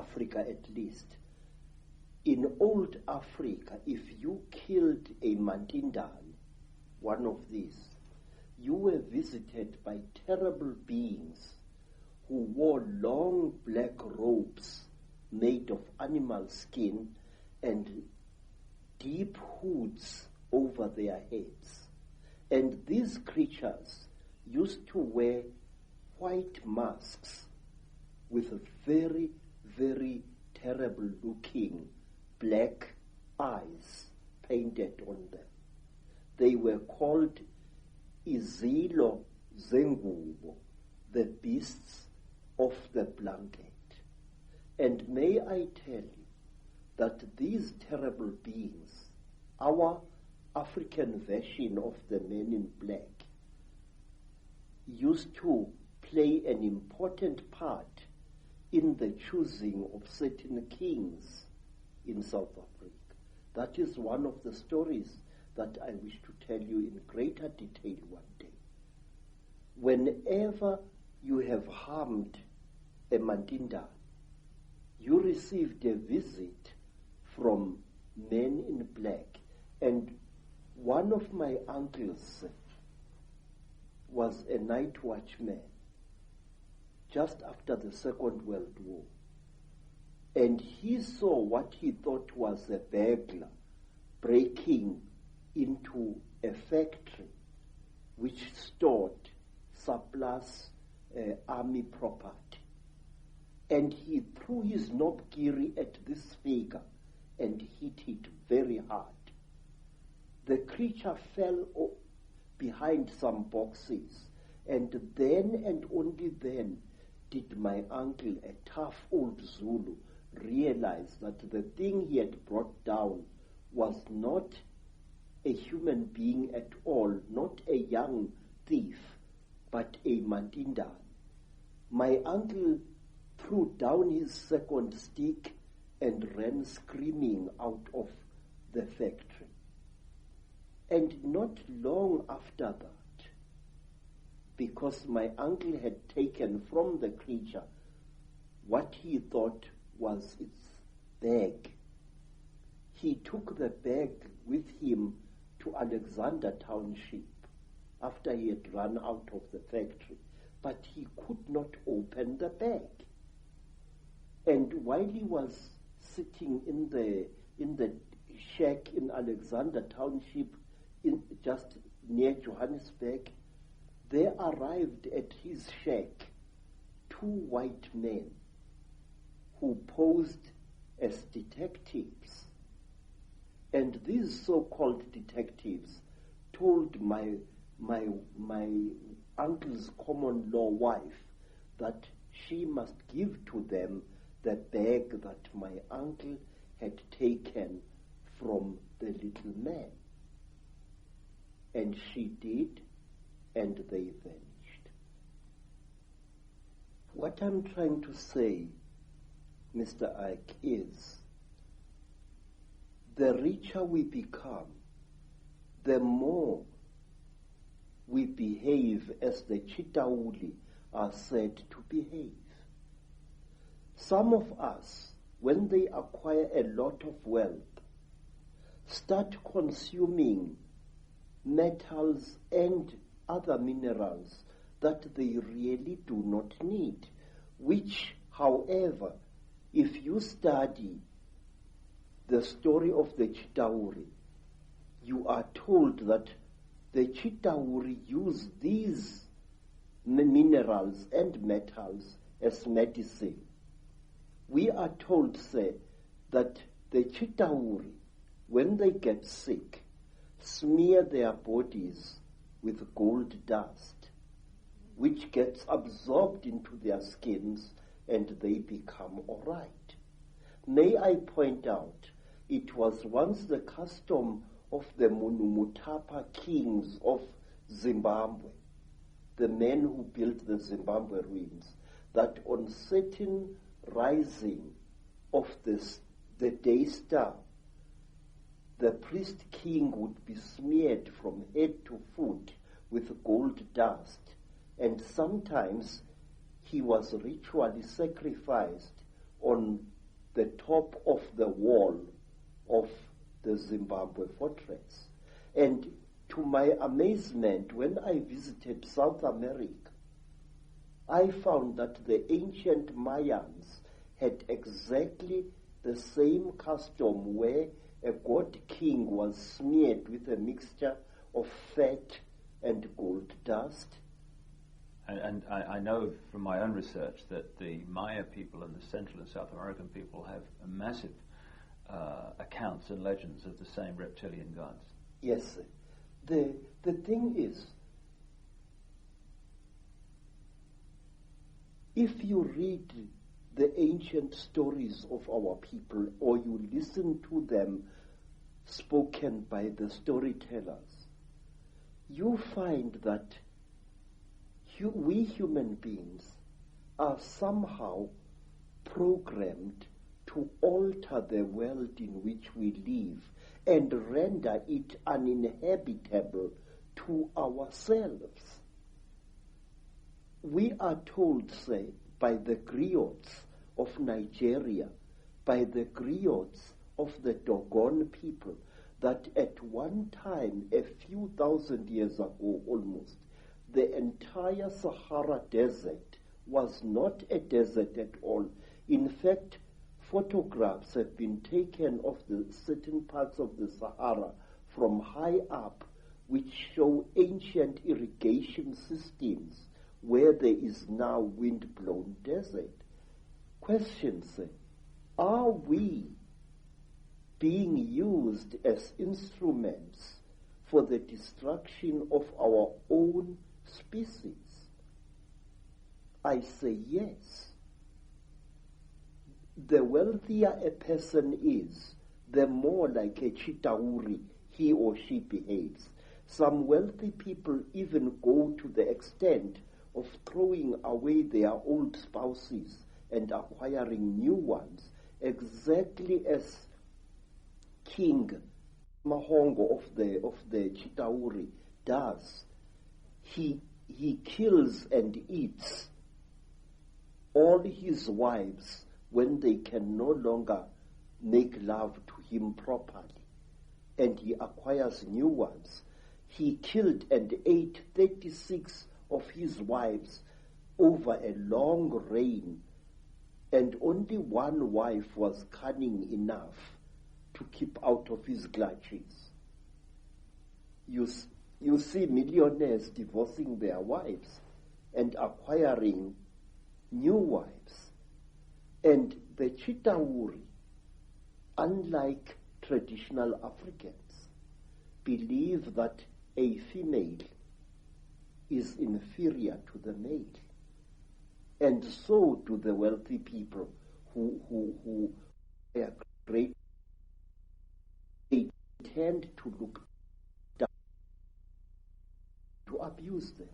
Africa at least, in old Africa, if you killed a Mantindane, one of these, you were visited by terrible beings who wore long black robes made of animal skin and deep hoods over their heads. And these creatures used to wear white masks with very, very terrible looking black eyes painted on them. They were called Izilo Zengubo, the beasts of the blanket. And may I tell you that these terrible beings, our African version of the Men in Black, used to play an important part in the choosing of certain kings in South Africa. That is one of the stories that I wish to tell you in greater detail one day. Whenever you have harmed a Mandinda, you received a visit from Men in Black, and one of my uncles was a night watchman just after the Second World War. And he saw what he thought was a burglar breaking into a factory which stored surplus army property. And he threw his knobkiri at this figure and hit it very hard. The creature fell behind some boxes, and then and only then did my uncle, a tough old Zulu, realize that the thing he had brought down was not a human being at all, not a young thief, but a Mandinda. My uncle threw down his second stick and ran screaming out of the factory. And not long after that, because my uncle had taken from the creature what he thought was its bag, he took the bag with him to Alexander Township after he had run out of the factory, but he could not open the bag. And while he was sitting in the shack in Alexander Township, just near Johannesburg, there arrived at his shack 2 white men who posed as detectives. And these so-called detectives told my uncle's common law wife that she must give to them the bag that my uncle had taken from the little man. And she did, and they vanished. What I'm trying to say, Mr. Icke, is the richer we become, the more we behave as the Chitauli are said to behave. Some of us, when they acquire a lot of wealth, start consuming metals and other minerals that they really do not need, which, however, if you study the story of the Chitauri, you are told that the Chitauri use these minerals and metals as medicine. We are told, say, that the Chitauri, when they get sick, smear their bodies with gold dust, which gets absorbed into their skins and they become all right. May I point out, it was once the custom of the Munumutapa kings of Zimbabwe, the men who built the Zimbabwe ruins, that on certain rising of the day star, the priest king would be smeared from head to foot with gold dust, and sometimes he was ritually sacrificed on top of the wall of the Zimbabwe fortress. And to my amazement, when I visited South America, I found that the ancient Mayans had exactly the same custom where a god king was smeared with a mixture of fat and gold dust. And I know from my own research that the Maya people and the Central and South American people have a massive accounts and legends of the same reptilian gods. Yes. The thing is, if you read the ancient stories of our people or you listen to them spoken by the storytellers, you find that we human beings are somehow programmed to alter the world in which we live and render it uninhabitable to ourselves. We are told, say, by the griots of Nigeria, by the griots of the Dogon people, that at one time, a few thousand years ago almost, the entire Sahara Desert was not a desert at all. In fact, photographs have been taken of the certain parts of the Sahara from high up, which show ancient irrigation systems where there is now wind-blown desert. Questions: are we being used as instruments for the destruction of our own species? I say yes. The wealthier a person is, the more like a Chitauri he or she behaves. Some wealthy people even go to the extent of throwing away their old spouses and acquiring new ones, exactly as King Mahongo of the Chitauri does. He kills and eats all his wives when they can no longer make love to him properly, and he acquires new ones. He killed and ate 36 of his wives over a long reign, and only one wife was cunning enough to keep out of his clutches. You see millionaires divorcing their wives and acquiring new wives. And the Chitauri, unlike traditional Africans, believe that a female is inferior to the male. And so do the wealthy people who are great. They tend to look down, to abuse them.